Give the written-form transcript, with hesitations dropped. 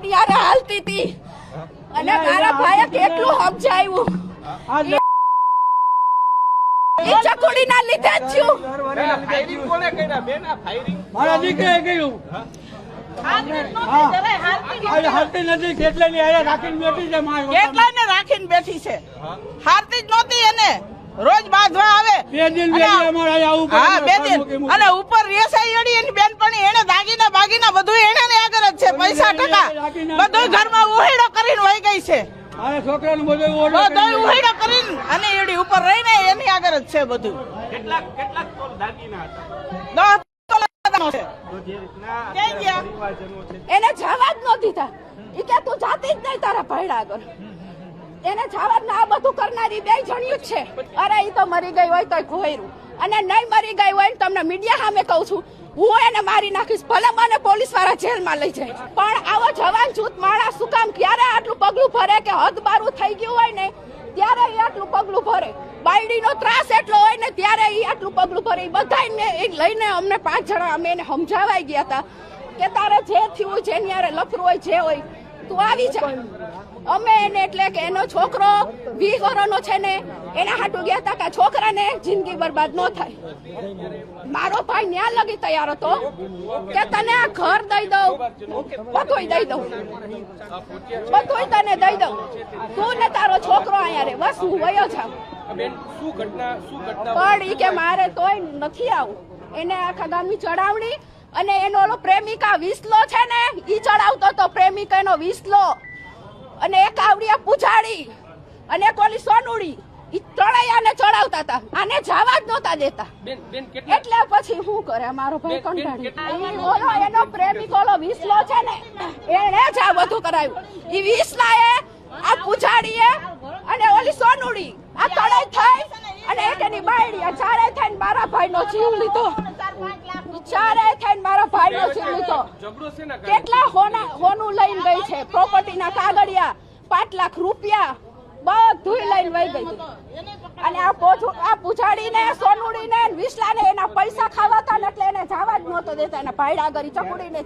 ની હારે હાલતી હતી અને મારા ભાઈએ કેટલું સમજાવ્યું એ ચકુડી ના લીધે જ છું ફાયરિંગ કોણે કર્યા બેન? આ ફાયરિંગ મારા દીકરાએ કર્યું. હાલતી નથી કેટલાની હારે રાખીને બેઠી છે. કેટલાને રાખીને બેઠી છે, હારતી જ નહોતી એને. રોજ બાંધવા આવે 2 દિન અમારે આવું હા 2 દિન અને ઉપર રેસાઈ એડી એની બેનપણી એને દાગીના બાગીના બધું એને ને આગળ જ છે. પૈસા ટકા બધું ઘરમાં ઉહેડો કરીને વહી ગઈ છે. છોકરાનું બધું ઉહેડો કરીને અને એડી ઉપર રહીને એની આગળ જ છે બધું. કેટલાક તોલ દાગીના હતા. 10 તોલાનો છે. ક્યાં ગયા? એને જવા જ ન દીધા. ઈ કે તું જાતી જ નહીં તારા ભાઈડા આગળ. એને જવા જ આ બધું કરનારી 2 જણિયું જ છે. અરે ઈ તો મરી ગઈ હોય તોય ખોયરું અને નહીં મરી ગઈ હોય તમને મીડિયા સામે કહું છું હું એને મારી નાખીશ. ભલે મને પોલીસ વાળા જેલમાં લઈ જાય પણ આવો જવાન જૂથ માણસ શું કામ ક્યારે આટલું પગલું ભરે કે હદ બારું થઈ ગયું હોય ને ત્યારે ઈ આટલું પગલું ભરે. બાયડીનો ત્રાસ એટલો હોય ને ત્યારે ઈ આટલું પગલું ભરે. બધાને એ લઈને અમને 5 જણા અમે એને સમજાવાઈ ગયા હતા કે તારે જે થયું જેની હારે લફરું હોય જે હોય તું આવી જા. અમે એને એટલે કે એનો છોકરો 20 વર્ષનો છે ને એના હાટું ગયા હતા કે છોકરાને જિંદગી બરબાદ ન થાય. મારો ભાઈ ન્યા લગી તૈયાર હતો કે તને આ ઘર દઈ દઉં બધુંય દઈ દઉં બધુંય તને દઈ દઉં તું ને તારો છોકરો અહીંયા રે બસ હું વયો જાઉં. પણ ઈ કે મારે તોય નથી આવું. એને આખા ગામની ચડાવણી અને એનો ઓલો પ્રેમિકા વિસલો છે ને ઈ ચડાવતો તો પ્રેમિકાનો વિસલો અને એક આવડિયા પૂજાડી અને એક ઓલી સોનુડી ઈ ત્રણેયને ચડાવતા હતા. આને જવા જ નહોતા દેતા. એટલે પછી શું કરે મારો ભાઈ કંટાળી ઓલો એનો પ્રેમિક ઓલો વિસલો છે ને એને જ આ બધું કરાવ્યું. ઈ વિસલાએ આ પૂજાડીએ અને ઓલી સોનુડી આ ત્રણેય થઈ અને એક એની બાયડી આ ચારે થઈને મારા ભાઈનો જીવ લીધો. ચારે થઈને મારા ભાઈનો જીવ લીધો. કેટલા હોનું લઈને ગઈ છે, પ્રોપર્ટીના કાગળિયા 5 લાખ રૂપિયા બધું લઈને વહી ગઈ. અને આ પૂછાડીને સોનુડીને વિસલાને એના પૈસા ખાવાતા ને એટલે એને જવા જ નહોતો દેતા. એના ભાઈડા આગળ ચકુડીને